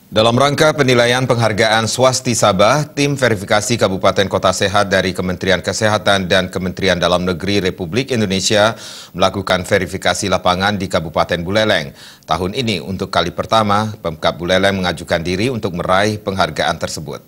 Dalam rangka penilaian penghargaan Swasti Sabah, tim verifikasi Kabupaten Kota Sehat dari Kementerian Kesehatan dan Kementerian Dalam Negeri Republik Indonesia melakukan verifikasi lapangan di Kabupaten Buleleng. Tahun ini untuk kali pertama, Pemkab Buleleng mengajukan diri untuk meraih penghargaan tersebut.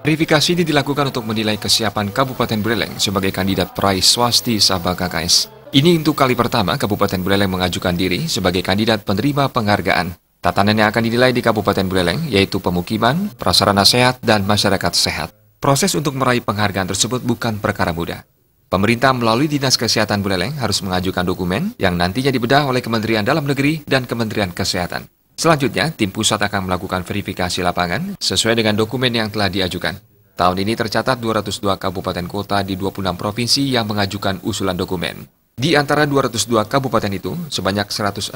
Verifikasi ini dilakukan untuk menilai kesiapan Kabupaten Buleleng sebagai kandidat peraih Swasti Sabah KKS. Ini untuk kali pertama Kabupaten Buleleng mengajukan diri sebagai kandidat penerima penghargaan. Tatanan yang akan dinilai di Kabupaten Buleleng yaitu pemukiman, prasarana sehat, dan masyarakat sehat. Proses untuk meraih penghargaan tersebut bukan perkara mudah. Pemerintah melalui Dinas Kesehatan Buleleng harus mengajukan dokumen yang nantinya dibedah oleh Kementerian Dalam Negeri dan Kementerian Kesehatan. Selanjutnya, tim pusat akan melakukan verifikasi lapangan sesuai dengan dokumen yang telah diajukan. Tahun ini tercatat 202 kabupaten kota di 26 provinsi yang mengajukan usulan dokumen. Di antara 202 kabupaten itu, sebanyak 167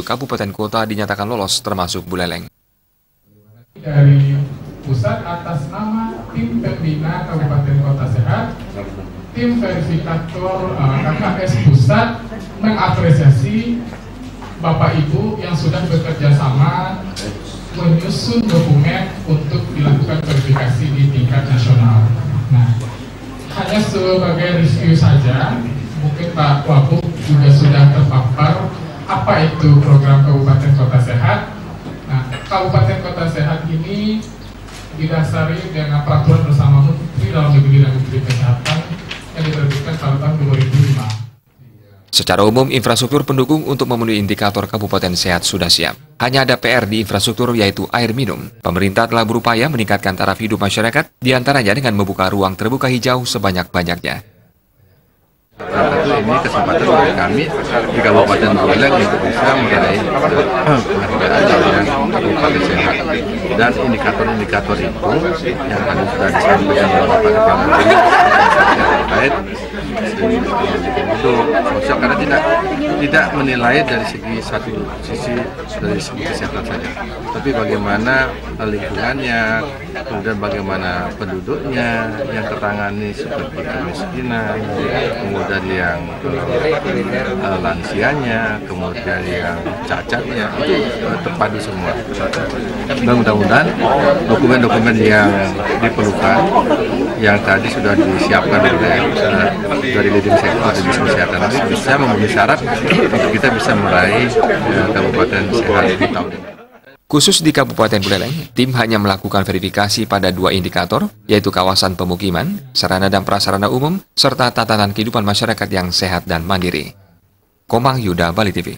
kabupaten kota dinyatakan lolos termasuk Buleleng. Dari pusat atas nama tim pembina Kabupaten Kota Sehat, tim verifikator KKS pusat mengapresiasi Bapak Ibu yang sudah bekerja sama menyusun dokumen untuk dilakukan verifikasi di tingkat nasional. Nah, hanya sebagai review saja, mungkin Pak Wabuk juga sudah terpapar apa itu program Kabupaten Kota Sehat. Nah, Kabupaten Kota Sehat ini didasari dengan peraturan bersama Menteri Dalam Negeri dan Menteri Kesehatan yang diterbitkan pada tahun 2005. Secara umum, infrastruktur pendukung untuk memenuhi indikator Kabupaten Sehat sudah siap. Hanya ada PR di infrastruktur yaitu air minum. Pemerintah telah berupaya meningkatkan taraf hidup masyarakat, diantaranya dengan membuka ruang terbuka hijau sebanyak-banyaknya. Tentu ini kesempatan bagi kami di Kabupaten Buleleng untuk bisa meraih penghargaan yang Kabupaten Sehat, dan indikator-indikator itu yang tadi sudah disampaikan oleh Bapak Kepala Menteri terkait itu sosial, karena tidak menilai dari segi satu sisi dari segi kesehatan saja, tapi bagaimana lingkungannya, kemudian bagaimana penduduknya yang tertangani seperti kemiskinan, kemudian yang lansianya, kemudian yang cacatnya, itu terpadu semua. Dan mudah-mudahan dokumen-dokumen yang diperlukan yang tadi sudah disiapkan oleh dari leading sektor di Dinas Kesehatan ini bisa memenuhi syarat untuk kita bisa meraih Kabupaten Sehat di tahun ini. Khusus di Kabupaten Buleleng, tim hanya melakukan verifikasi pada 2 indikator, yaitu kawasan pemukiman, sarana dan prasarana umum, serta tatanan kehidupan masyarakat yang sehat dan mandiri. Komang Yuda, Bali TV.